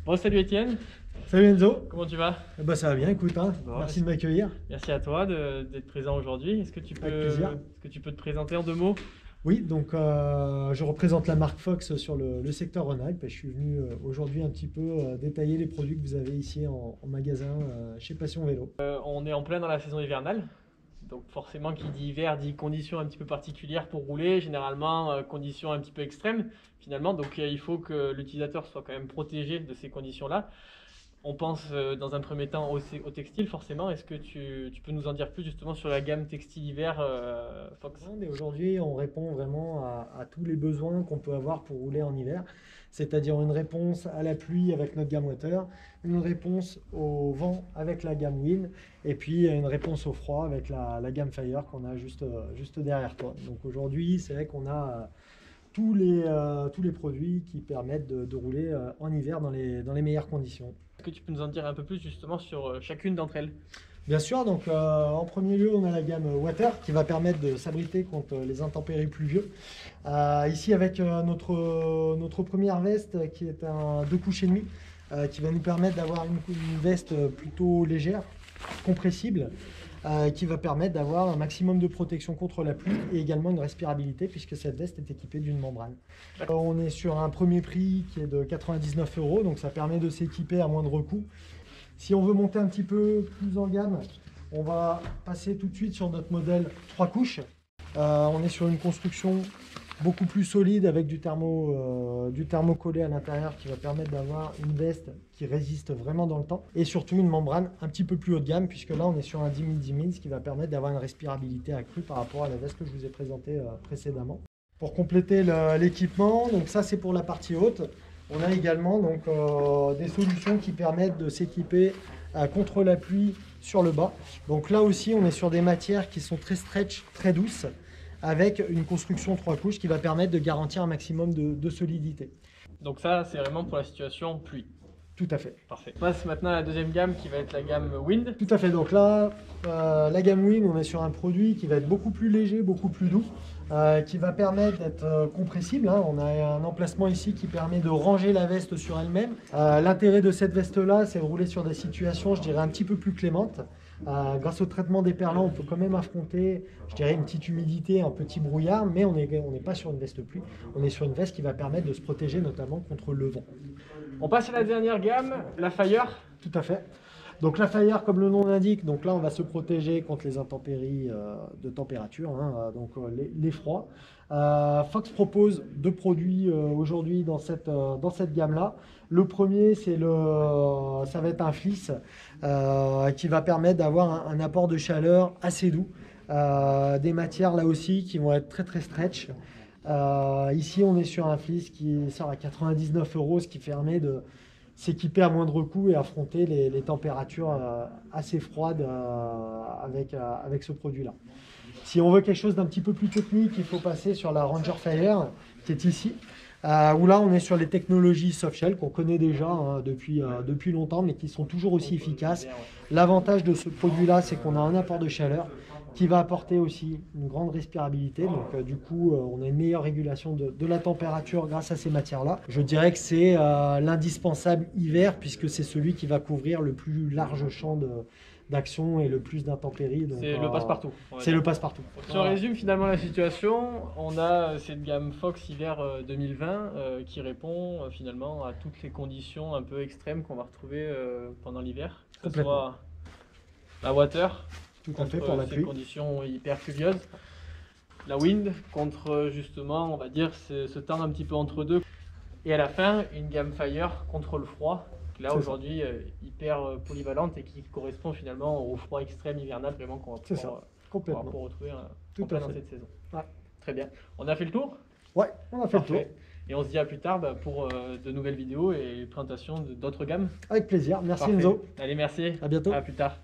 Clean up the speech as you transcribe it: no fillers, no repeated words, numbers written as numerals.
Bon, salut Étienne. Salut Enzo. Comment tu vas? Ça va bien, écoute, hein. Bon, Merci de m'accueillir. Merci à toi d'être présent aujourd'hui. Est-ce que tu peux te présenter en 2 mots? Oui, donc je représente la marque Fox sur le secteur Rhône-Alpes. Je suis venu aujourd'hui un petit peu détailler les produits que vous avez ici en magasin chez Passion Vélo. On est en plein dans la saison hivernale. Donc forcément, qui dit hiver dit conditions un petit peu particulières pour rouler, généralement conditions un petit peu extrêmes finalement. Donc il faut que l'utilisateur soit quand même protégé de ces conditions-là. On pense dans un premier temps au textile forcément. Est-ce que tu peux nous en dire plus justement sur la gamme textile hiver Fox? Et aujourd'hui, on répond vraiment à tous les besoins qu'on peut avoir pour rouler en hiver. C'est-à-dire une réponse à la pluie avec notre gamme Water, une réponse au vent avec la gamme Wind, et puis une réponse au froid avec la gamme Fire qu'on a juste derrière toi. Donc aujourd'hui, c'est vrai qu'on a tous les produits qui permettent de rouler en hiver dans les meilleures conditions. Est-ce que tu peux nous en dire un peu plus justement sur chacune d'entre elles? Bien sûr, donc en premier lieu, on a la gamme Water qui va permettre de s'abriter contre les intempéries pluvieuses. Ici avec notre première veste qui est un 2 couches et demi, qui va nous permettre d'avoir une veste plutôt légère, compressible, qui va permettre d'avoir un maximum de protection contre la pluie et également une respirabilité puisque cette veste est équipée d'une membrane. On est sur un premier prix qui est de 99 €, donc ça permet de s'équiper à moindre coût. Si on veut monter un petit peu plus en gamme, on va passer tout de suite sur notre modèle 3 couches. On est sur une construction beaucoup plus solide avec du thermocollé à l'intérieur qui va permettre d'avoir une veste qui résiste vraiment dans le temps et surtout une membrane un petit peu plus haut de gamme puisque là on est sur un 10 000 10 000, ce qui va permettre d'avoir une respirabilité accrue par rapport à la veste que je vous ai présentée précédemment. Pour compléter l'équipement, donc ça c'est pour la partie haute. On a également donc, des solutions qui permettent de s'équiper contre la pluie sur le bas. Donc là aussi, on est sur des matières qui sont très stretch, très douces, avec une construction 3 couches qui va permettre de garantir un maximum de solidité. Donc ça, c'est vraiment pour la situation pluie. Tout à fait. Parfait. On passe maintenant à la deuxième gamme qui va être la gamme Wind. Tout à fait. Donc là, la gamme Wind, on est sur un produit qui va être beaucoup plus léger, beaucoup plus doux, qui va permettre d'être compressible. Hein. On a un emplacement ici qui permet de ranger la veste sur elle-même. L'intérêt de cette veste-là, c'est de rouler sur des situations, je dirais, un petit peu plus clémentes. Grâce au traitement des perlants, on peut quand même affronter, je dirais, une petite humidité, un petit brouillard, mais on n'est pas sur une veste pluie. On est sur une veste qui va permettre de se protéger notamment contre le vent. On passe à la dernière gamme, la Fire. Tout à fait. Donc la Fire, comme le nom l'indique, donc là on va se protéger contre les intempéries de température, hein, donc les froids. Fox propose 2 produits aujourd'hui dans cette gamme-là. Le premier, ça va être un fleece qui va permettre d'avoir un apport de chaleur assez doux. Des matières là aussi qui vont être très très stretch. Ici on est sur un fleece qui sort à 99 €, ce qui permet de s'équiper à moindre coût et affronter les températures assez froides avec ce produit-là. Si on veut quelque chose d'un petit peu plus technique, il faut passer sur la Ranger Fire qui est ici, où là on est sur les technologies softshell qu'on connaît déjà depuis longtemps mais qui sont toujours aussi efficaces. L'avantage de ce produit-là, c'est qu'on a un apport de chaleur qui va apporter aussi une grande respirabilité. Donc du coup, on a une meilleure régulation de la température grâce à ces matières-là. Je dirais que c'est l'indispensable hiver puisque c'est celui qui va couvrir le plus large champ d'action et le plus d'intempéries. C'est le passe-partout. C'est le passe-partout. Si on résume finalement la situation, on a cette gamme Fox hiver 2020 qui répond finalement à toutes les conditions un peu extrêmes qu'on va retrouver pendant l'hiver. Que ce soit la Water, tout à fait, pour la pluie. Conditions hyper pluvieuses. La Wind contre justement, on va dire, ce temps un petit peu entre deux. Et à la fin, une gamme Fire contre le froid. Là aujourd'hui, hyper polyvalente et qui correspond finalement au froid extrême hivernal vraiment qu'on va pouvoir retrouver dans cette saison. Ouais. Très bien. On a fait le tour? Ouais, on a fait le tour. Et on se dit à plus tard pour de nouvelles vidéos et présentation d'autres gammes. Avec plaisir. Merci Parfait. Enzo. Allez, merci. À bientôt. À plus tard.